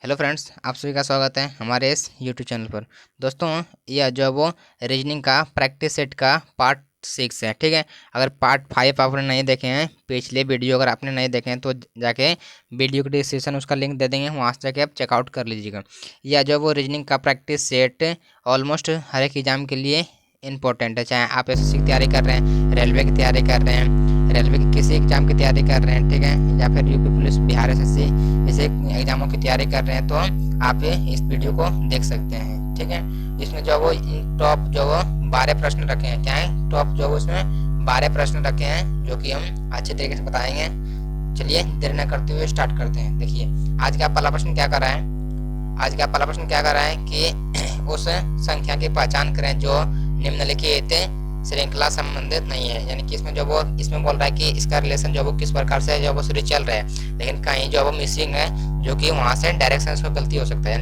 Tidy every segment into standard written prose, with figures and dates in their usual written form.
Hello friends, आप सभी का स्वागत है हमारे इस यूट्यूब चैनल पर। दोस्तों, यह जो वो रीजनिंग का प्रैक्टिस सेट का पार्ट 6 है। ठीक है, अगर पार्ट 5 आपने नहीं देखे हैं, पिछले वीडियो अगर आपने नहीं देखे हैं तो जाके वीडियो के डिस्क्रिप्शन उसका लिंक दे देंगे, वहाँ से जाके आप चेकआउट कर लीजिएगा। यह जो वो रीजनिंग का प्रैक्टिस सेट ऑलमोस्ट हर एक एग्जाम के लिए इम्पोर्टेंट है। चाहे आप एसएससी की तैयारी कर रहे हैं, रेलवे की तैयारी कर रहे हैं, रेलवे की किसी एग्जाम की तैयारी कर रहे हैं, ठीक है, या फिर यूपी पुलिस, बिहार एसएससी जैसे एग्जामों की तैयारी कर रहे हैं, तो आप इस वीडियो को देख सकते हैं। ठीक है, इसमें जो वो टॉप जो वो 12 प्रश्न रखे हैं। क्या है टॉप जो वो इसमें 12 प्रश्न रखे हैं, जो कि हम अच्छे तरीके से बताएंगे। चलिए देर न करते हुए स्टार्ट करते हैं। देखिए, आज का पहला प्रश्न क्या कर रहा है। आज का पहला प्रश्न क्या कर रहा है कि उस संख्या की पहचान करें जो निम्नलिखित श्रृंखला संबंधित नहीं है। यानी कि इसमें जो वो इसमें बोल रहा है कि इसका रिलेशन जो वो किस प्रकार से जो वो सीरीज चल रहा है, लेकिन कहीं जो वो मिसिंग है, जो कि वहाँ से डायरेक्शन में गलती हो सकता है।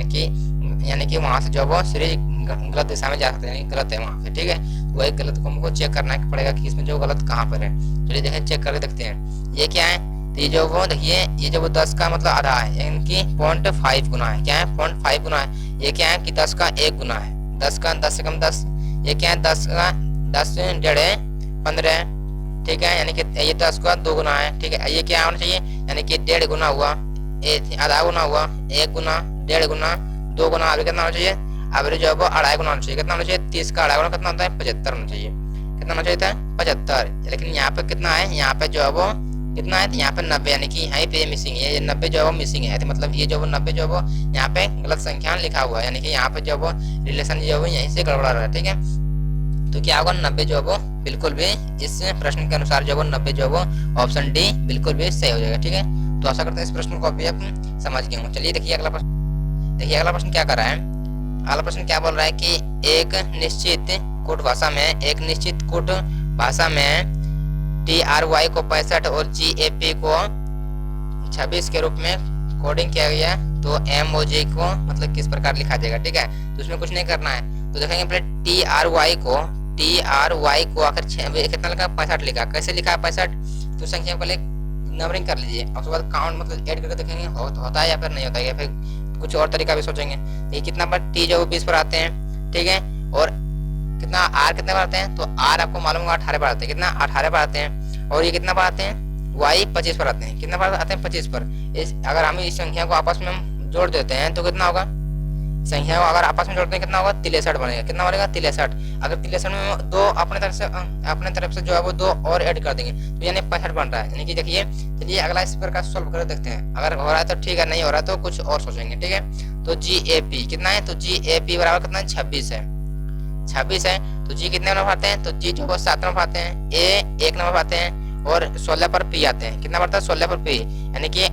यानी कि वहाँ से जो वो सीरीज गलत दिशा में जा सकते हैं, गलत है वहाँ पे। ठीक है, वो एक गलत को हमको चेक करना पड़ेगा कि इसमें जो गलत कहाँ पर है। चलिए देखें, चेक करके देखते हैं। ये क्या है, तो ये जो वो देखिए, ये जो वो 10 का मतलब आधा है, यानी कि 0.5 गुना है। क्या है, 0.5 गुना है। ये क्या है कि 10 का 1 गुना है। 10 का 10 से कम 10। ये क्या है, 10 का 10 डेढ़ 15। ठीक है, यानी कि ये 10 का 2 गुना है। ठीक है, ये क्या होना चाहिए, यानी कि 1.5 गुना हुआ, आधा गुना हुआ, 1 गुना, 1.5 गुना, 2 गुना। अभी कितना होना चाहिए, अभी जो है वो 2.5 गुना होना चाहिए। कितना होना चाहिए, 30 का 2.5 गुना कितना होता है, 75 होना चाहिए। कितना होना चाहिए था, 75। लेकिन यहाँ पे कितना है, यहाँ पे जो है वो कितना है, यहाँ पे 90, यानी कि यहाँ पे मिसिंग है। ये 90 जो है वो मिसिंग है, तो मतलब ये जो वो 90 जो है वो यहाँ पे गलत संख्या लिखा हुआ है, यानी कि यहाँ पे जो वो रिलेशन जो है वो यहीं से गड़बड़ा रहा है। ठीक है, तो क्या होगा, 90 जो है वो बिल्कुल भी इस प्रश्न के अनुसार जो है वो 90 जो है वो ऑप्शन डी बिल्कुल भी सही हो जाएगा। ठीक है, तो आशा करते हैं इस प्रश्न को अभी आप समझ गए होंगे। चलिए देखिए अगला प्रश्न। देखिए अगला प्रश्न क्या कर रहा है। अगला प्रश्न क्या बोल रहा है कि एक निश्चित कूट भाषा में TRY को 65 और GAP को 26 के रूप में कोडिंग किया गया, तो MOJ को मतलब किस प्रकार लिखा जाएगा। ठीक है, तो उसमें कुछ नहीं करना है। तो देखेंगे पहले TRY को आकर कितना लिखा, 65 लिखा। कैसे लिखा है 65, तो संख्या को पहले नंबरिंग कर लीजिए, उसके बाद काउंट मतलब ऐड करके देखेंगे होता है या फिर नहीं होता है, या फिर कुछ और तरीका भी सोचेंगे। ये कितना पर T जो 20 पर आते हैं। ठीक है, और कितना R कितने पर आते हैं, तो R आपको मालूम होगा 18 पर आते हैं। कितना 18 पर आते हैं। और ये कितना पर आते हैं, Y 25 पर आते हैं। कितना पर आते हैं, 25 पर। अगर हम इस संख्या को आपस में हम जोड़ देते हैं तो कितना होगा, संख्या को अगर आपस में जोड़ते हैं कितना होगा, 63 बनेगा। कितना बनेगा, 63। अगर 63 में 2 अपने तरफ से जो है वो 2 और ऐड कर देंगे, तो यानी 65 बन रहा है। यानी कि देखिए, चलिए अगला इस प्रकार सोल्व कर देखते हैं। अगर हो रहा है तो ठीक है, नहीं हो रहा है तो कुछ और सोचेंगे। ठीक है, तो GAP कितना है, तो GAP बराबर कितना है, 26 है। 26 है, तो G कितने नंबर आते हैं, तो G जो 7 नंबर आते हैं, A 1 नंबर आते हैं, और 16 पर P आते हैं। कितना पड़ता है, 16 पर P, यानी कि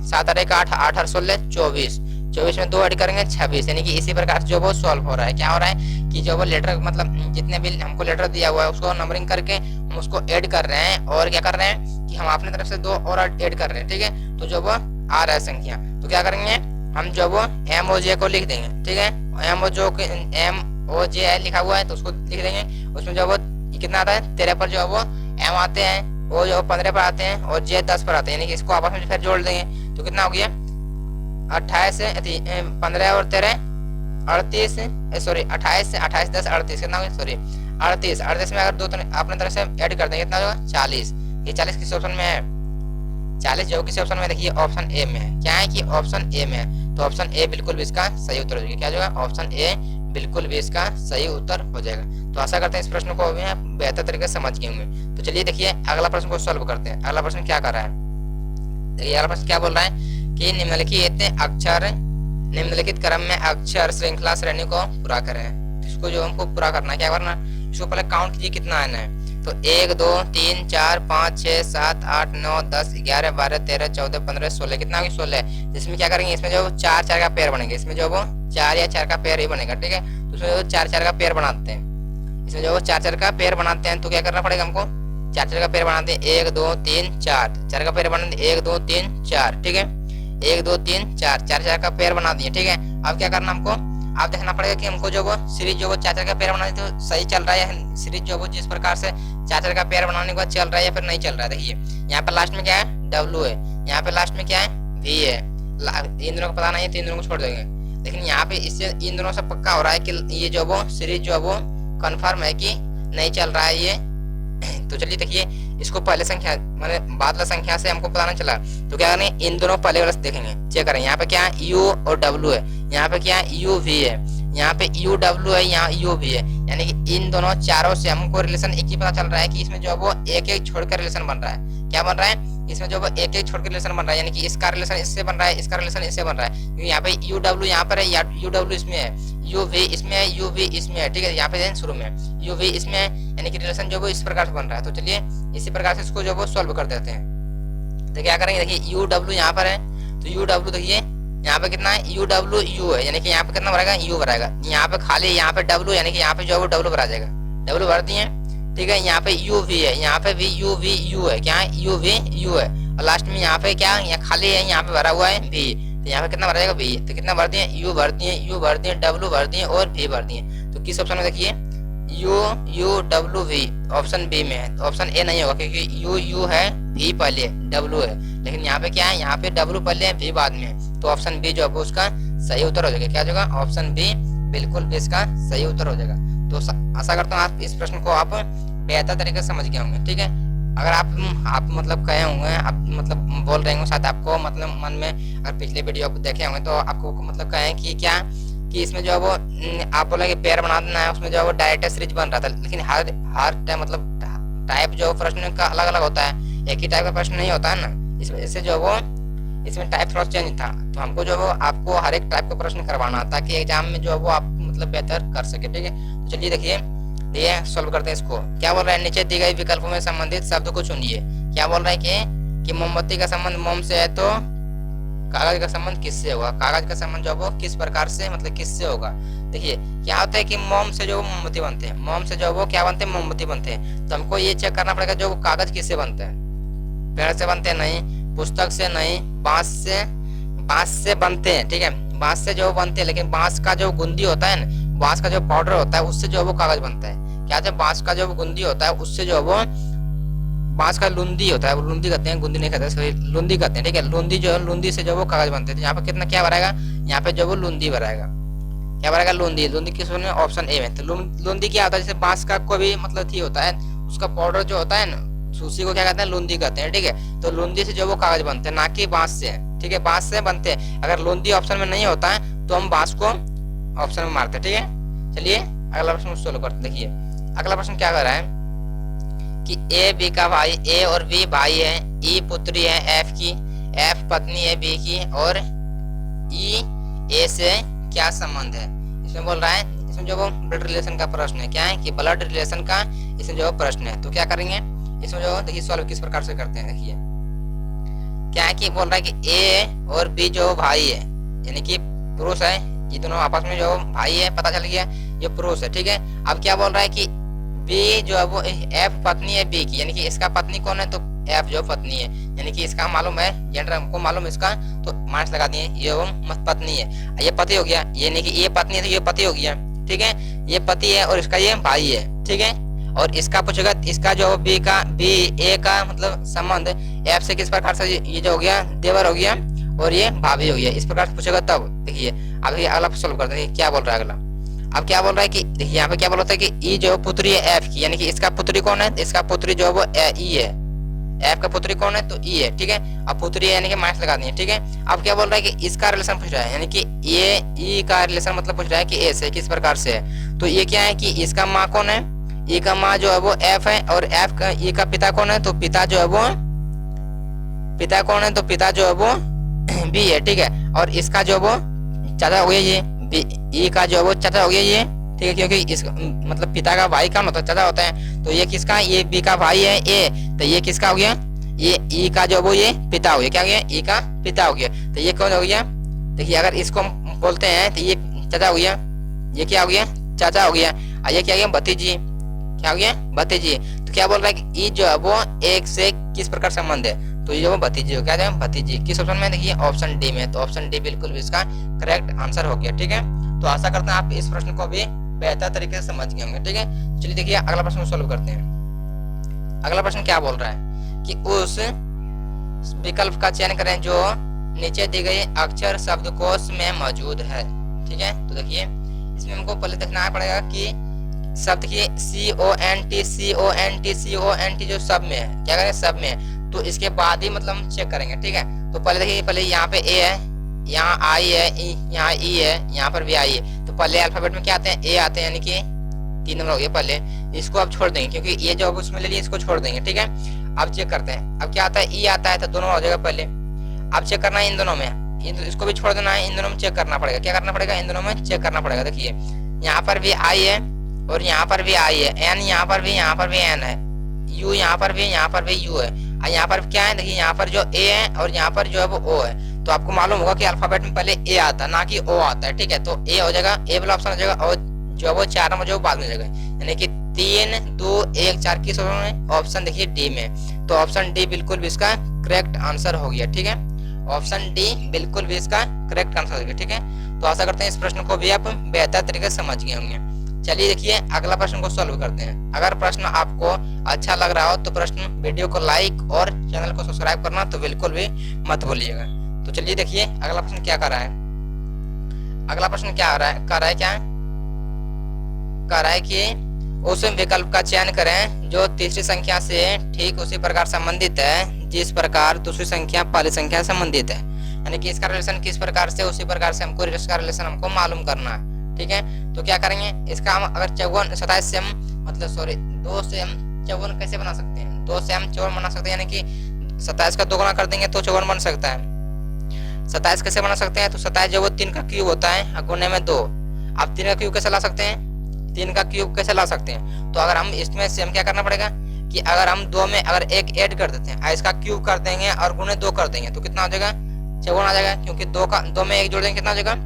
7 और 1 8, 8 और 16 24। 24 में 2 ऐड करेंगे 26। यानी कि इसी प्रकार जो वो सॉल्व हो रहा है। क्या हो रहा है कि जो वो लेटर मतलब जितने भी हमको लेटर दिया हुआ है उसको नंबरिंग करके हम उसको ऐड कर रहे हैं, और क्या कर रहे हैं कि हम अपने तरफ से 2 और ऐड कर रहे हैं। ठीक है, तो जो वो आ रहा है संख्या, तो क्या करेंगे हम, जो वो MOJ को लिख देंगे। ठीक है, MOJ लिखा हुआ है तो उसको लिख देंगे। उसमें जो वो कितना आता है, 13 पर जो है वो M आते हैं, वो जो 15 पर आते हैं, और J 10 पर आते हैं। यानी कि इसको आपस में फिर जोड़ देंगे, तो कितना हो गया, 28 15 और 13 38, सॉरी 28 से 28 10 38, कितना हो गया, सॉरी 38। 38 में अगर 2 अपने तरफ से ऐड कर देंगे, कितना होगा, 40। ये 40 किस ऑप्शन में है, 40 जो किस ऑप्शन में, देखिए ऑप्शन ए में है। क्या है कि ऑप्शन ए में है, तो ऑप्शन ए बिल्कुल भी इसका सही उत्तर हो जाएगा। क्या होगा, ऑप्शन ए बिल्कुल भी इसका सही उत्तर हो जाएगा। तो आशा करते हैं इस प्रश्न को भी आप बेहतर तरीके से समझ गए होंगे। तो चलिए देखिए अगला प्रश्न को सॉल्व करते हैं। अगला प्रश्न क्या कर रहा है, देखिए अगला प्रश्न क्या बोल रहा है कि निम्नलिखित क्रम में अक्षर श्रृंखला श्रेणी को पूरा करें। इसको जो हमको पूरा करना है, क्या करना, इसको पहले काउंट कीजिए कितना आना है। तो 1 2 3 4 5 6 7 8 9 10 11 12 13 14 15 16, कितना होगी, 16। जिसमें क्या करेंगे, इसमें जो 4 4 का पेयर बनेंगे। इसमें जो वो 4 या 4 का पेयर ही बनेगा। ठीक है, तो उसमें जो 4 4 का पेयर बनाते हैं, इसमें जो वो 4 4 का पेयर बनाते हैं, तो क्या करना पड़ेगा हमको, 4 4 का पेयर बनाते हैं। 1 2 3 4, 4 का पेयर बनाते हैं, 1 2 3 4। ठीक है, 1 2 3 4, 4 4 का पेयर बना दिए। ठीक है, अब क्या करना हमको, आप देखना पड़ेगा कि हमको जो वो सीरीज जो वो 4 4 का पेयर बना दी तो सही चल रहा है, या सीरीज जो वो जिस प्रकार से 4 4 का पेयर बनाने के बाद चल रहा है या फिर नहीं चल रहा है। देखिए यहाँ पे लास्ट में क्या है, W है, यहाँ पे लास्ट में क्या है, V है, इन दोनों का पता नहीं है तो इन दोनों को छोड़ देंगे। लेकिन यहाँ पे इससे इन दोनों से पक्का हो रहा है कि ये जो वो सीरीज जो वो कंफर्म है कि नहीं चल रहा है ये। तो चलिए देखिए, इसको पहले संख्या माने बाद वाला संख्या से हमको पता नहीं चला, तो क्या करें, इन दोनों पहले वाला देखेंगे, चेक करें। यहाँ पे क्या यू और डब्ल्यू है, यहाँ पे क्या यू वी है, यहाँ पे यू डब्ल्यू है, यहाँ यू वी है। यानी कि इन दोनों चारों से हमको रिलेशन एक ही पता चल रहा है कि इसमें जो वो एक एक छोड़कर रिलेशन बन रहा है। क्या बन रहा है, इसमें जो वो एक एक छोड़कर रिलेशन बन रहा है, यानी कि इसका रिलेशन इससे बन रहा है, इसका रिलेशन इससे बन रहा है। क्योंकि यहाँ पे यू डब्ल्यू यहाँ पर है, यू डब्ल्यू इसमें है, यू वी इसमें है, यू वी इसमें है, ठीक है। यहाँ पे शुरू में यू वी इसमें है, यानी कि रिलेशन जो वो इस प्रकार से बन रहा है। तो चलिए इसी प्रकार से इसको जो वो सॉल्व कर देते हैं। तो क्या करेंगे, देखिए यू डब्ल्यू यहाँ पर है, तो यू डब्ल्यू देखिए यहाँ पे कितना है, यू डब्ल्यू यू है, यानी कि यहाँ पे कितना भरेगा, यू भरेगा। यहाँ पे खाली यहाँ पे डब्ल्यू, यानी कि यहाँ पे जो वो डब्ल्यू भरा जाएगा, डब्ल्यू भर दिए, ठीक है। यहाँ पे यू वी है, यहाँ पे भी यू वी यू है, क्या है यू वी यू है। और लास्ट में यहाँ पे क्या, यहाँ खाली है, यहाँ पे भरा हुआ है वी, तो यहाँ पे कितना भरा जाएगा वी। तो कितना भर दिए, यू भर दिए, यू भर दिए, डब्ल्यू भर दिए और वी भर दिए। तो किस ऑप्शन में देखिए, U U W V option B में है। तो ऑप्शन ए नहीं होगा, क्योंकि यू यू है, वी पहले डब्ल्यू है, लेकिन यहाँ पे क्या है, यहाँ पे डब्ल्यू पहले है, वी बाद में है। तो ऑप्शन बी जो है उसका सही उत्तर हो जाएगा। क्या होगा, ऑप्शन बी बिल्कुल भी इसका सही उत्तर हो जाएगा। तो आशा करता हूँ आप इस प्रश्न को आप बेहतर तरीके से समझ गए होंगे, ठीक है। अगर आप मतलब कहे होंगे, आप मतलब बोल रहे होंगे, शायद आपको मतलब मन में अगर पिछले वीडियो आप देखे होंगे तो आपको मतलब कहे कि क्या कि इसमें जो है वो आप बोले कि पेयर बना देना है, उसमें जो है वो डायरेक्ट सीरीज बन रहा था। लेकिन हर टाइम मतलब टाइप जो प्रश्न का अलग अलग होता है, एक ही टाइप का प्रश्न नहीं होता है ना। इसमें जो वो इसमें टाइप थोड़ा चेंज था, तो हमको जो वो आपको हर एक टाइप का प्रश्न करवाना ताकि एग्जाम में जो है वो आप मतलब बेहतर कर सके, ठीक है। तो चलिए देखिए ये सॉल्व करते हैं इसको। क्या बोल रहा है, नीचे दी गई विकल्पों में संबंधित शब्द को चुनिए। क्या बोल रहा है कि मोमबत्ती का संबंध मोम से है तो कागज का संबंध किससे होगा, कागज का संबंध जो वो किस प्रकार से मतलब किससे होगा। देखिए क्या होता है कि मोम से जो मोमबत्ती बनते हैं, मोम से जो वो क्या बनते हैं, मोमबत्ती बनते हैं। तो हमको ये चेक करना पड़ेगा जो कागज किससे बनते हैं, पेड़ से बनते हैं नहीं, पुस्तक से नहीं, बांस से बनते हैं, ठीक है। बांस से जो बनते हैं, लेकिन बांस का जो गुंदी होता है ना, बांस का जो पाउडर होता है उससे जो वो कागज बनता है। क्या है, बांस का जो गुंदी होता है उससे जो वो बांस का लुंदी होता है, वो लुंदी कहते हैं, गुंदी नहीं कहते, सॉरी लुंदी कहते हैं, ठीक है। लुंदी जो है, लुंदी से जो वो कागज बनते हैं। यहाँ पे कितना क्या भराएगा, यहाँ पे जो वो लुंदी भराएगा। क्या भराएगा, लुंदी। लुंदी किस में, ऑप्शन ए में। तो लुंदी क्या होता है, जैसे बांस का कोई भी मतलब थी होता है, उसका पाउडर जो होता है ना, उसी को क्या कहते हैं, लुंदी कहते हैं, ठीक है। तो लुंदी से जो वो कागज बनते हैं, ना कि बांस से, ठीक है, बांस से बनते हैं। अगर लुंदी ऑप्शन में नहीं होता है तो हम बांस को ऑप्शन में मारते हैं, ठीक है। चलिए अगला प्रश्न सोल्व करते। देखिए अगला प्रश्न क्या कर रहा है कि ए बी का भाई, ए और बी भाई है, ई पुत्री है एफ की, एफ पत्नी है बी की, और ई ए से क्या संबंध है। इसमें बोल रहा है, इसमें जो वो ब्लड रिलेशन का प्रश्न है। क्या है कि ब्लड रिलेशन का इसमें जो प्रश्न है। तो क्या करेंगे इसमें जो देखिए सॉल्व किस प्रकार से करते हैं। देखिए क्या है कि बोल रहा है कि ए और बी जो भाई है, यानी कि पुरुष है, ये दोनों आपस में जो भाई है, पता चल गया ये पुरुष है, ठीक है। अब क्या बोल रहा है कि बी जो है वो एफ पत्नी है बी की, यानी कि इसका पत्नी कौन है, तो एफ जो पत्नी है, यानी कि इसका मालूम है, जेंडर हमको मालूम है इसका, तो मार्क्स लगा दिए, ये वो पत्नी है, ये पति हो गया, ये नहीं कि ये पत्नी है तो ये पति हो गया, ठीक है। ये पति है और इसका ये भाई है, ठीक है। और इसका पूछेगा, इसका जो बी ए का मतलब संबंध एफ से किस प्रकार से, ये जो हो गया देवर हो गया और ये भाभी हो गया, इस प्रकार से पूछेगा। तब देखिए अभी अगला सोल्व करते हैं क्या बोल रहा है अगला। अब क्या बोल रहा है कि देखिए यहाँ पे क्या बोल रहा है कि ई जो पुत्री है एफ की, यानी कि इसका पुत्री कौन है, इसका पुत्री जो है वो ई है, एफ का पुत्री कौन है तो ई है, ठीक है। अब पुत्री है यानी कि मार्क्स लगा दिए, ठीक है। अब क्या बोल रहा है कि इसका रिलेशन पूछ रहा है, यानी कि ये ई का रिलेशन मतलब पूछ रहा है कि ए से किस प्रकार से है। तो ये क्या है कि इसका माँ कौन है, ई का माँ जो है वो एफ है, और एफ का ई का पिता कौन है, तो पिता जो है वो पिता कौन है, तो पिता जो है वो बी है, ठीक है। और इसका जो वो चाचा हो गया ये ई का जो है वो चाचा हो गया ये, ठीक है, क्योंकि इस मतलब पिता का भाई कौन होता है, चाचा होता है। तो ये किसका, ये बी का भाई है ए, तो ये किसका हो गया, ये ई का जो वो ये पिता हो गया, क्या हो गया, ई का पिता हो गया। तो ये कौन हो गया, देखिए अगर इसको हम बोलते हैं तो ये चाचा हो गया, ये क्या हो गया, चाचा हो गया, और ये क्या हो गया, भतीजी, क्या हो गया, भतीजी। तो क्या बोल रहा है कि ई जो है वो एक से किस प्रकार संबंध है, तो ये वो भतीजी हो, क्या है भतीजी। किस ऑप्शन में, देखिए ऑप्शन डी में। तो ऑप्शन डी बिल्कुल भी इसका करेक्ट आंसर हो गया, ठीक है। तो आशा करते हैं आप इस प्रश्न को भी बेहतर तरीके से समझ गए होंगे, ठीक है। चलिए देखिए अगला प्रश्न सोल्व करते हैं। अगला प्रश्न क्या बोल रहा है कि उस विकल्प का चयन करें जो नीचे दी गई अक्षर शब्दकोश में मौजूद है। ठीक है, तो देखिए इसमें हमको पहले देखना पड़ेगा कि शब्द की CONT जो सब में है, क्या करें सब में है, तो इसके बाद ही मतलब हम चेक करेंगे। ठीक है, तो पहले देखिए, पहले यहाँ पे ए है, यहाँ आई है, यहाँ ई है, यहाँ पर भी आई है, तो पहले अल्फाबेट में क्या आते हैं, ए आते हैं, यानी कि 3 नंबर हो गया। पहले इसको आप छोड़ देंगे क्योंकि ये जो उसमें ले लिए इसको छोड़ देंगे। ठीक है, अब चेक करते हैं। अब क्या आता है, ई आता है, तो दोनों हो जाएगा पहले। अब चेक करना है इन दोनों में, इसको भी छोड़ देना है, इन दोनों में चेक करना पड़ेगा। क्या करना पड़ेगा, इन दोनों में चेक करना पड़ेगा। देखिए यहाँ पर भी आई है और यहाँ पर भी आई है, एन यहाँ पर भी एन है, यू यहाँ पर भी यू है, और यहाँ पर क्या है, देखिए यहाँ पर जो ए है और यहाँ पर जो है वो ओ है। तो आपको मालूम होगा कि अल्फाबेट में पहले ए आता है, ना कि ओ आता है। ठीक है, तो ए हो जाएगा, ए वाला ऑप्शन हो जाएगा, और जो है वो 4 नंबर जो बाद में जाएगा, यानी कि 3, 2, 1, 4 किस में, ऑप्शन देखिए डी में। तो ऑप्शन डी बिल्कुल भी इसका करेक्ट आंसर हो गया। ठीक है, ऑप्शन डी बिल्कुल भी इसका करेक्ट आंसर हो गया। ठीक है, तो आशा करते हैं इस प्रश्न को भी आप बेहतर तरीके से समझ गए होंगे। चलिए देखिए अगला प्रश्न को सॉल्व करते हैं। अगर प्रश्न आपको अच्छा लग रहा हो तो प्रश्न वीडियो को लाइक और चैनल को सब्सक्राइब करना तो बिल्कुल भी मत भूलिएगा। तो चलिए देखिए अगला प्रश्न क्या कर रहा है। अगला प्रश्न क्या कर रहा है कि उस विकल्प का चयन करें जो तीसरी संख्या से ठीक उसी प्रकार संबंधित है जिस प्रकार दूसरी संख्या पहली संख्या से संबंधित है, यानी कि इसका रिलेशन किस प्रकार से उसी प्रकार से हमको इसका रिलेशन हमको मालूम करना है। ठीक है, तो क्या करेंगे, इसका हम अगर 27 से हम 2 से हम 54 कैसे बना सकते हैं, 2 से हम 54 बना सकते हैं, यानी कि 27 का 2 गुना कर देंगे तो 54 बन सकता है। 27 कैसे बना सकते हैं, तो 27 जो वो 3 का क्यूब होता है गुने में 2। आप 3 का क्यूब कैसे ला सकते हैं, 3 का क्यूब कैसे ला सकते हैं, तो अगर हम इसमें से हम क्या करना पड़ेगा कि अगर हम 2 में अगर 1 ऐड कर देते हैं, इसका क्यूब कर देंगे और गुने 2 कर देंगे तो कितना हो जाएगा, 54 आ जाएगा। क्योंकि 2 में 1 जोड़ देंगे कितना हो जाएगा,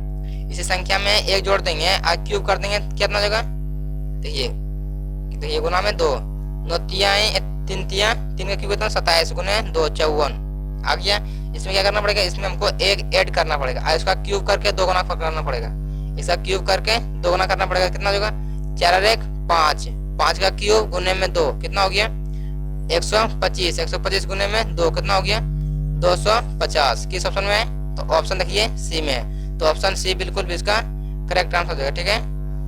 इसी संख्या में 1 जोड़ देंगे और क्यूब कर देंगे कितना हो जाएगा, देखिए गुना में 2, 9 तिया 3 का क्यूब कितना 27 गुने 2 54 आ गया। इसमें क्या करना पड़ेगा, इसमें हमको 1 ऐड करना पड़ेगा और इसका क्यूब करके 2 गुना करना पड़ेगा, इसका क्यूब करके 2 गुना करना पड़ेगा, कितना हो जाएगा 4 और 1 5, 5 का क्यूब गुने में 2 कितना हो गया 125, 125 गुने में 2 कितना हो गया 250। किस ऑप्शन में है, तो ऑप्शन देखिए सी में है, तो ऑप्शन सी बिल्कुल भी इसका करेक्ट आंसर हो जाएगा। ठीक है,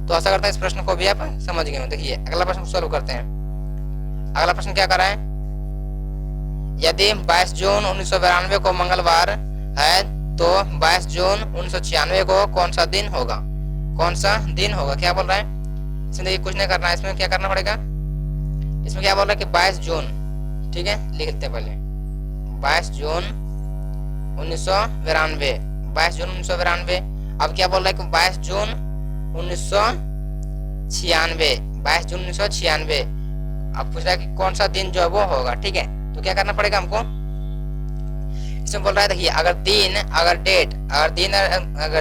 तो आशा करते हैं इस प्रश्न को भी आप समझ गए। देखिए अगला प्रश्न सॉल्व करते हैं। अगला प्रश्न क्या कर रहा है, यदि 22 जून 1992 को मंगलवार है तो 22 जून 1996 को कौन सा दिन होगा, क्या बोल रहा है। इसमें देखिए कुछ नहीं करना है, इसमें क्या करना पड़ेगा, इसमें क्या बोल रहा है कि 22 जून, ठीक है लिख लेते हैं पहले 22 जून 1992, 22 जून 1992। अब क्या बोल रहा है कि 22 जून 1996, 22 जून 1996। अब पूछ रहा है कि कौन सा दिन जो है वो होगा। ठीक है, तो क्या करना पड़ेगा हमको, इसमें बोल रहा है देखिए अगर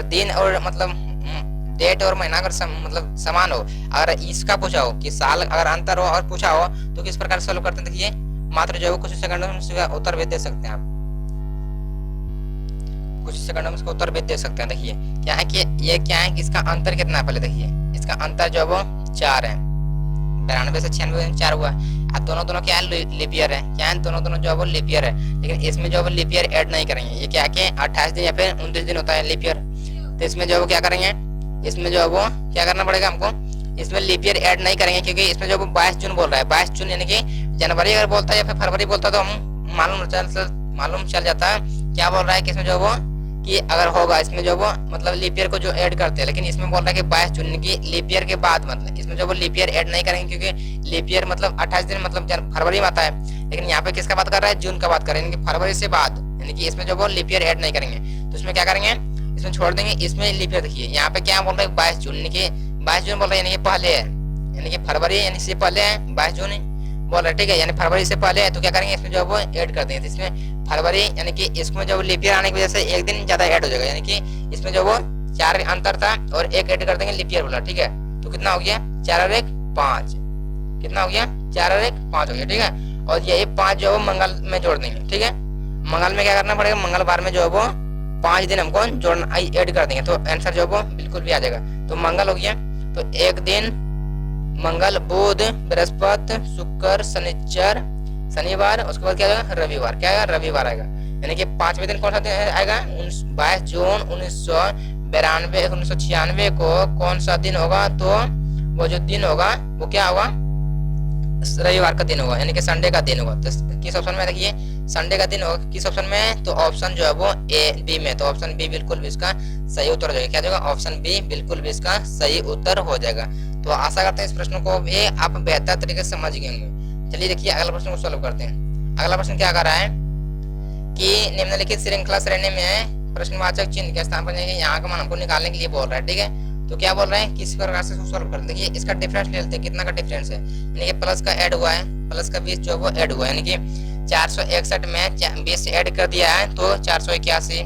दिन और मतलब डेट और महीना अगर मतलब समान हो, अगर इसका पूछा हो कि साल अगर अंतर हो और पूछा हो तो किस प्रकार सॉल्व करते हैं। देखिए मात्र जो है कुछ सेकंडों में उत्तर भी दे सकते हैं आप, कुछ सेकंडों में इसका उत्तर भी दे सकते हैं। देखिए क्या है कि ये क्या है कि इसका अंतर कितना है, पहले देखिए इसका अंतर जो है वो 4 है, 92 से 96 4 हुआ। अब दोनों क्या है लीप ईयर है, क्या है दोनों जो है वो लीप ईयर है, लेकिन इसमें जो है वो लीप ईयर ऐड नहीं करेंगे। ये क्या है कि 28 दिन या फिर 29 दिन होता है लीप ईयर, तो इसमें जो है वो क्या करेंगे, इसमें जो है वो क्या करना पड़ेगा हमको, इसमें लीप ईयर ऐड नहीं करेंगे क्योंकि इसमें जो 22 जून बोल रहा है, 22 जून यानी कि जनवरी अगर बोलता है या फिर फरवरी बोलता है तो हम मालूम चल जाता है क्या बोल रहा है कि इसमें जो वो कि अगर होगा इसमें जो वो मतलब लीप ईयर को जो ऐड करते हैं, लेकिन इसमें बोल रहा है कि 22 जून की लीप ईयर के बाद, मतलब इसमें जो वो लीप ईयर ऐड नहीं करेंगे क्योंकि लीप ईयर मतलब 28 दिन मतलब फरवरी में आता है, लेकिन यहाँ पे किसका बात कर रहा है, जून का बात कर रहे हैं, यानी कि फरवरी से बाद, यानी कि इसमें जो वो लीप ईयर ऐड नहीं करेंगे। तो इसमें क्या करेंगे, इसमें छोड़ देंगे, इसमें लीप ईयर देखिए यहाँ पे क्या बोल रहा है 22 जून, यानी कि 22 जून बोल रहा है यानी कि पहले है, यानी कि फरवरी यानी से पहले है, 22 जून बोल रहा है। ठीक है, यानी फरवरी से पहले है, तो क्या करेंगे इसमें जो वो ऐड कर देंगे, तो इसमें फरवरी यानी कि इसमें जो लीप ईयर आने की वजह से एक दिन ज्यादा ऐड हो जाएगा, यानी कि इसमें जो वो 4 अंतर था और 1 ऐड कर देंगे लीप ईयर बोला। ठीक है, तो कितना हो गया 4 और 1 5, कितना हो गया 4 और 1 5 हो गया। ठीक है, और ये 5 जो है मंगल में जोड़ देंगे। ठीक है, मंगल में क्या करना पड़ेगा, मंगलवार में जो है वो 5 दिन हमको जोड़ना ऐड कर देंगे, तो आंसर जो है वो बिल्कुल भी आ जाएगा। तो मंगल हो गया, तो एक दिन मंगल बुध बृहस्पति शुक्र शनिचर शनिवार, उसके बाद क्या आएगा रविवार, क्या आएगा रविवार आएगा। यानी कि 5वें दिन कौन सा दिन आएगा? 22 जून 1992 1996 को कौन सा दिन होगा? तो वो जो दिन होगा वो क्या होगा? रविवार का दिन होगा, यानी कि संडे का दिन होगा। तो किस ऑप्शन में देखिए संडे का दिन होगा, किस ऑप्शन में? तो ऑप्शन जो है वो ए बी में, तो ऑप्शन बी बिल्कुल भी इसका सही उत्तर हो जाएगा। क्या जाएगा? ऑप्शन बी बिल्कुल भी इसका सही उत्तर हो जाएगा। तो आशा करते हैं इस प्रश्न को भी आप बेहतर तरीके से समझ गए होंगे। चलिए देखिए अगला प्रश्न को सॉल्व करते हैं। अगला प्रश्न क्या कर रहा है कि निम्नलिखित श्रृंखला श्रेणी में प्रश्नवाचक चिन्ह के स्थान पर यहाँ का मान हमको निकालने के लिए बोल रहा है। ठीक है, तो क्या बोल रहे हैं किस प्रकार से सॉल्व कर देखिए इसका डिफरेंस ले लेते हैं, कितना का डिफरेंस है, यानी कि प्लस का ऐड हुआ है, प्लस का 20 जो वो ऐड हुआ है, यानी कि 461 में 20 ऐड कर दिया है तो 481,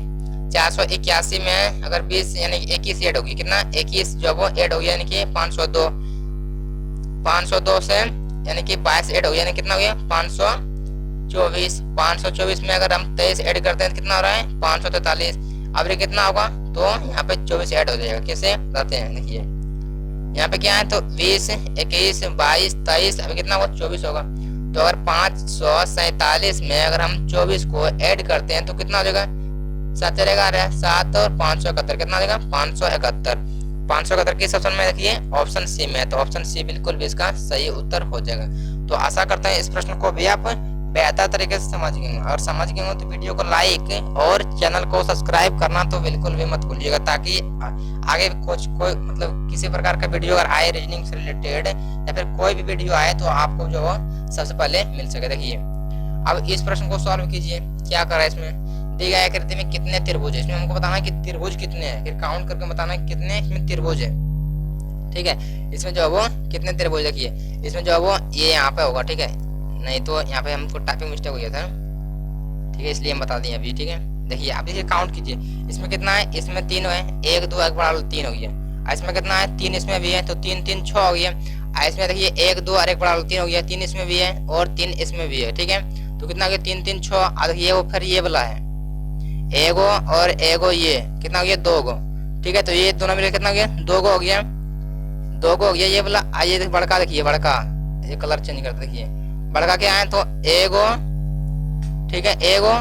481 में अगर 20 यानी 21 ऐड होगी, कितना? 21 जो वो ऐड हो गया, यानी कि 502, 502 से यानी कि 22 ऐड हो गया, यानी कितना हो गया? 524, 524 में अगर हम 23 ऐड करते हैं तो कितना हो रहा है? 543। अब ये कितना होगा? तो यहाँ पे 24 ऐड हो जाएगा। कैसे बताते हैं, देखिए यहाँ पे क्या है, तो 20 21 22 23 अभी कितना होगा? 24 होगा। तो अगर 547 में अगर हम 24 को ऐड करते हैं तो कितना हो जाएगा? 7 रहेगा, 7 और 571 कितना हो जाएगा? 571। 571 किस ऑप्शन में? देखिए ऑप्शन सी में, तो ऑप्शन सी बिल्कुल भी इसका सही उत्तर हो जाएगा। तो आशा करते हैं इस प्रश्न को भी आप बेहतर तरीके से समझ गए, और समझ गए हो तो वीडियो को लाइक और चैनल को सब्सक्राइब करना तो बिल्कुल भी मत भूलिएगा, ताकि आगे कुछ कोई मतलब किसी प्रकार का वीडियो अगर आए रीजनिंग से रिलेटेड या फिर कोई भी वीडियो आए तो आपको जो सबसे पहले मिल सके। देखिए अब इस प्रश्न को सॉल्व कीजिए। क्या करा है इसमें? दी गई आकृति में कितने त्रिभुज है, इसमें हमको बताना है कि त्रिभुज कितने हैं, फिर काउंट करके बताना है कितने इसमें त्रिभुज है। ठीक है, इसमें जो है वो कितने त्रिभुज, देखिए इसमें जो है वो ये यहाँ पे होगा। ठीक है, नहीं तो यहाँ पे हमको टाइपिंग मिस्टेक हो गया था। ठीक है, इसलिए हम बता दिए अभी। ठीक है, देखिए आप देखिए काउंट कीजिए, इसमें कितना है? इसमें 3 है, 1 2 1 बड़ा 3 हो गया। इसमें कितना है? 3 इसमें भी है, तो 3 3 6 हो गया। इसमें देखिए 1 2 और 1 बड़ा 3 हो गया, 3 इसमें भी है और 3 इसमें भी है। ठीक है, तो कितना हो गया? 3 3 6। देखिए वो फिर ये वाला है एगो और एगो, ये कितना हो गया? 2 गो। ठीक है, तो ये दोनों मिलकर कितना हो गया? 2 गो हो गया, 2 गो हो गया। ये वाला आइए बड़का देखिए, बड़का ये कलर चेंज करते देखिए, बड़का क्या है? तो एगो, ठीक है, एगो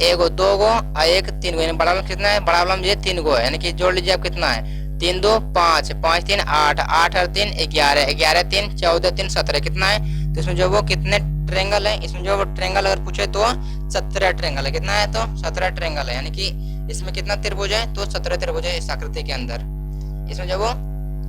एगो 2 गो और 1 3 गो, बड़ा वाला कितना है? बड़ा वाला ये 3 गो है, यानी कि जोड़ लीजिए आप कितना है? 3 2 5, 5 3 8, 8 और 3 11, 11 3 14 3 17 कितना है? तो इसमें जो वो कितने ट्रेंगल है? इसमें जो वो ट्रेंगल अगर पूछे तो 17 ट्रेंगल है। कितना है? तो 17 ट्रेंगल है, यानी कि इसमें कितना त्रिभुज है? तो 17 त्रिभुज है इस आकृति के अंदर। इसमें जो वो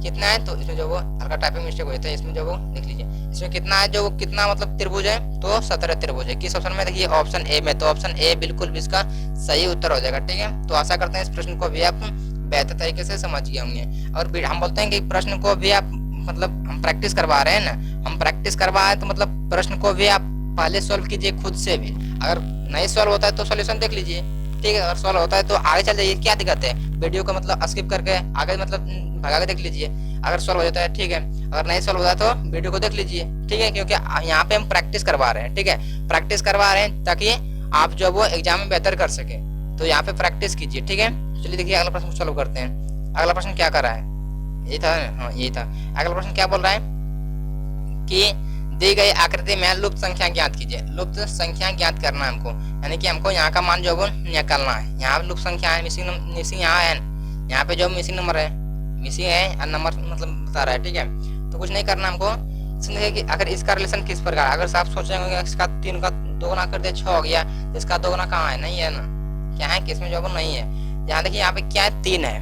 कितना है? तो इसमें जो वो हल्का टाइपिंग मिस्टेक हुई था, इसमें जो वो देख लीजिए इसमें कितना है, जो वो कितना मतलब त्रिभुज है? तो 17 त्रिभुज है। किस ऑप्शन में? देखिए ऑप्शन ए में, तो ऑप्शन ए बिल्कुल भी इसका सही उत्तर हो जाएगा। ठीक है, तो आशा करते हैं इस प्रश्न को भी आप बेहतर तरीके से समझ गए होंगे। और हम बोलते हैं कि प्रश्न को भी आप मतलब हम प्रैक्टिस करवा रहे हैं ना, हम प्रैक्टिस करवा रहे हैं तो मतलब प्रश्न को भी आप पहले सॉल्व कीजिए खुद से भी। अगर नहीं सॉल्व होता है तो सॉल्यूशन देख लीजिए। ठीक है, अगर सॉल्व होता है तो आगे चल जाइए, क्या दिक्कत है? वीडियो को मतलब स्किप करके आगे मतलब भगा के देख लीजिए। अगर सॉल्व हो जाता है ठीक है, अगर नहीं सॉल्व होता है तो वीडियो को देख लीजिए। ठीक है, क्योंकि यहाँ पे हम प्रैक्टिस करवा रहे हैं। ठीक है, प्रैक्टिस करवा रहे हैं ताकि आप जो वो एग्जाम में बेहतर कर सके, तो यहाँ पे प्रैक्टिस कीजिए। ठीक है, चलिए देखिए अगला प्रश्न सॉल्व करते हैं। अगला प्रश्न क्या कर रहा है? ये था, हाँ यही था। अगला प्रश्न क्या बोल रहा है कि दी गई आकृति में लुप्त संख्या ज्ञात कीजिए। लुप्त संख्या ज्ञात करना है हमको, यानी कि हमको यहाँ का मान जो वो निकालना है। यहाँ लुप्त संख्या है, मिसिंग यहाँ है, यहाँ पे जो मिसिंग नंबर है, मिसिंग है नंबर मतलब बता रहा है। ठीक है, तो कुछ नहीं करना हमको, समझिए कि अगर इसका रिलेशन किस प्रकार, अगर आप सोचेंगे इसका 3 का 2 गुना कर दिया 6 हो गया, इसका 2 गुना कहाँ है? नहीं है ना, क्या है कि इसमें जो वो नहीं है। यहाँ देखिए यहाँ पे क्या है? 3 है,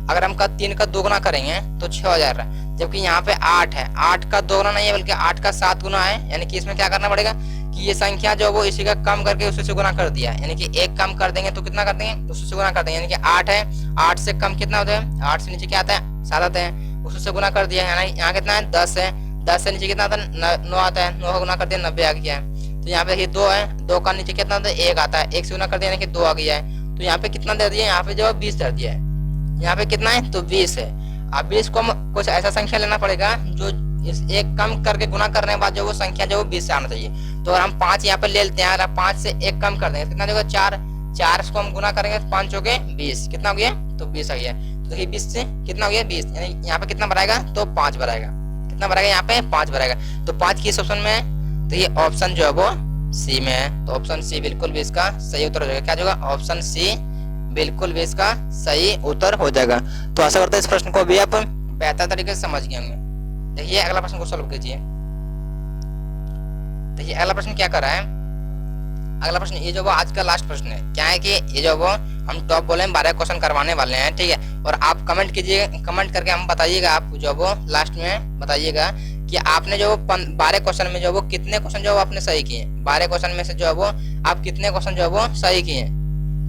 अगर हम 3 का 2 गुना करेंगे तो 6 हो जा रहा है, जबकि यहाँ पे 8 है, 8 का 2 गुना नहीं है बल्कि 8 का 7 गुना है। यानी कि इसमें क्या करना पड़ेगा कि ये संख्या जो वो इसी का कम करके उसी से गुना कर दिया, यानी कि 1 कम कर देंगे तो कितना कर देंगे? उसी से गुना कर देंगे, यानी कि 8 है, 8 से कम कितना होता है? 8 से नीचे क्या आता है? 7 आता है, उसी से गुना कर दिया। यानी यहाँ कितना है? 10 है, 10 से नीचे कितना आता है? 9 आता है, 9 का गुना कर दिया 90 आ गया है। तो यहाँ पे देखिए 2 है, 2 का नीचे कितना आता है? 1 आता है, 1 से गुना कर दिया यानी कि 2 आ गया है। तो यहाँ पे कितना दे दिया? यहाँ पे जो 20 दे दिया है। यहाँ पे कितना है? तो 20 है। अब 20 को कुछ ऐसा संख्या लेना पड़ेगा जो इस 1 कम करके गुना करने के बाद जो वो संख्या जो वो 20 से आना चाहिए। तो अगर हम 5 यहाँ पे ले लेते हैं, अगर 5 से 1 कम कर देंगे कितना देगा? 4, 4 को हम गुना करेंगे 5 हो गए 20, कितना हो गया? तो 20 आ गया। तो देखिए 20 से कितना हो गया? 20, यानी यहाँ पे कितना बढ़ाएगा? तो 5 बढ़ाएगा। कितना बढ़ाएगा? यहाँ पे 5 बढ़ाएगा। तो 5 किस ऑप्शन में है? तो ये ऑप्शन जो है वो सी में है, तो ऑप्शन सी बिल्कुल भी इसका सही उत्तर हो जाएगा। क्या होगा? ऑप्शन सी बिल्कुल भी इसका सही उत्तर हो जाएगा। तो आशा करते हैं इस प्रश्न को भी आप बेहतर तरीके से समझ गए होंगे। देखिए अगला प्रश्न को सॉल्व कीजिए। देखिए अगला प्रश्न क्या कर रहा है। अगला प्रश्न ये जो वो आज का लास्ट प्रश्न है। क्या है कि ये जो वो हम टॉप बोले 12 क्वेश्चन करवाने वाले हैं, ठीक है। और आप कमेंट कीजिए, कमेंट करके हम बताइएगा, आप जो वो लास्ट में बताइएगा कि आपने जो 12 क्वेश्चन में जो वो कितने क्वेश्चन जो वो आपने सही किए। 12 क्वेश्चन में से जो वो आप कितने क्वेश्चन जो वो सही किए,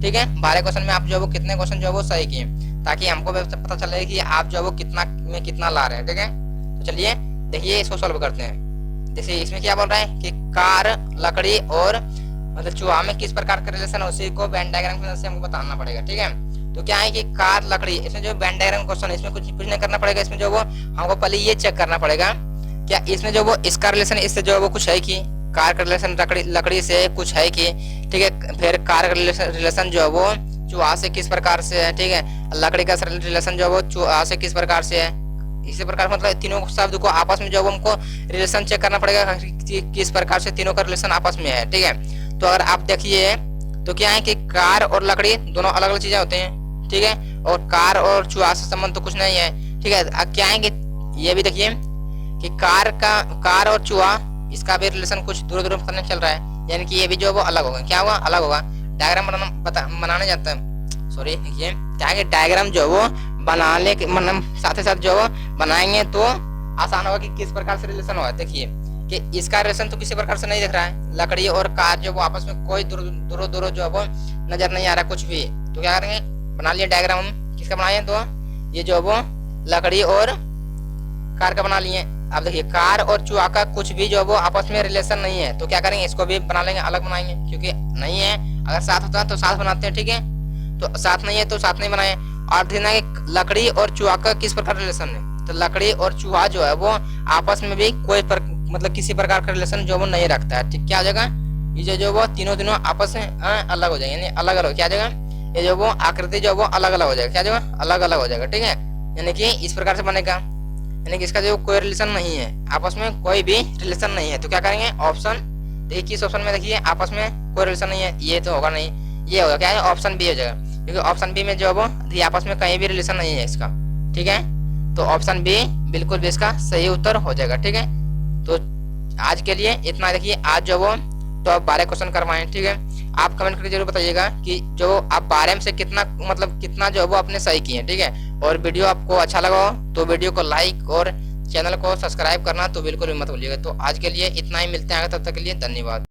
ठीक है। 12 क्वेश्चन में आप जो वो कितने क्वेश्चन जो वो सही किए, ताकि हमको पता चले कि आप जो वो कितना में कितना ला रहे हैं, ठीक है। तो चलिए देखिए इसको सॉल्व करते हैं। जैसे इसमें क्या बोल रहा है कि कार, लकड़ी और मतलब चूहा में किस प्रकार का रिलेशन है, उसी को वेन डायग्राम की मदद से हमको बताना पड़ेगा, ठीक है। तो क्या है कि कार, लकड़ी, इसमें जो वेन डायग्राम क्वेश्चन है इसमें कुछ नहीं करना पड़ेगा। इसमें जो वो हमको पहले ये चेक करना पड़ेगा क्या इसमें जो वो इसका रिलेशन इससे जो वो कुछ है कि कार का रिलेशन लकड़ी से कुछ है कि, ठीक है। फिर कार का रिलेशन जो है वो चूहा से किस प्रकार से है, ठीक है। लकड़ी का रिलेशन जो है वो चूहा से किस प्रकार से है। इसी प्रकार मतलब तीनों शब्द को आपस में जो हमको रिलेशन चेक करना पड़ेगा कि किस प्रकार से तीनों का रिलेशन आपस में है, ठीक है। तो अगर आप देखिए तो क्या है कि कार और लकड़ी दोनों अलग अलग चीजें होते हैं, ठीक है। और कार और चूहा से संबंध तो कुछ नहीं है, ठीक है। अब क्या है कि ये भी देखिए कि कार और चूहा इसका भी रिलेशन कुछ दूर दूर पता नहीं चल रहा है, यानी कि ये भी जो वो अलग होगा। क्या होगा? अलग होगा। डायग्राम बनाने जाता है, सॉरी ये क्या है कि डायग्राम जो वो बनाने के मतलब साथ ही साथ जो बनाएंगे तो आसान होगा कि किस प्रकार से रिलेशन होगा। देखिए कि इसका रिलेशन तो किसी प्रकार से नहीं दिख रहा है। लकड़ी और कार जो वो आपस में कोई दूर जो है वो नजर नहीं आ रहा कुछ भी। तो क्या करेंगे? बना लिया डायग्राम हम। किसका बनाए? तो ये जो वो लकड़ी और कार का बना लिए। अब देखिए कार और चूहा का कुछ भी जो वो आपस में रिलेशन नहीं है, तो क्या करेंगे? इसको भी बना लेंगे, अलग बनाएंगे, क्योंकि नहीं है। अगर साथ होता है तो साथ बनाते हैं, ठीक है। तो साथ नहीं है तो साथ नहीं बनाए। और देखना कि लकड़ी और चूहा का किस प्रकार रिलेशन है, तो लकड़ी और चूहा जो है वो आपस में भी कोई मतलब किसी प्रकार का रिलेशन जो वो नहीं रखता है, ठीक। क्या हो जाएगा? ये जो वो तीनों आपस में अलग हो जाएंगे, यानी अलग अलग। क्या जाएगा? ये जो वो आकृति जो वो अलग अलग हो जाएगा। क्या जाएगा? अलग अलग हो जाएगा, ठीक है। यानी कि इस प्रकार से बनेगा, यानी कि इसका जो कोई रिलेशन नहीं है, आपस में कोई भी रिलेशन नहीं है। तो क्या करेंगे? ऑप्शन देखिए, किस ऑप्शन में देखिए आपस में कोई रिलेशन नहीं है, ये तो होगा नहीं, ये होगा। क्या है? ऑप्शन बी हो जाएगा, क्योंकि ऑप्शन बी में जो वो आपस में कहीं भी रिलेशन नहीं है इसका, ठीक है। तो ऑप्शन बी बिल्कुल भी इसका सही उत्तर हो जाएगा, ठीक है। तो आज के लिए इतना। देखिए आज जो वो तो आप 12 क्वेश्चन करवाएं, ठीक है। आप कमेंट करके जरूर बताइएगा कि जो आप 12 में से कितना मतलब कितना जो वो आपने सही किए, ठीक है। और वीडियो आपको अच्छा लगा तो वीडियो को लाइक और चैनल को सब्सक्राइब करना तो बिल्कुल भी मत भूलिएगा। तो आज के लिए इतना ही, मिलते हैं आगे, तब तक के लिए धन्यवाद।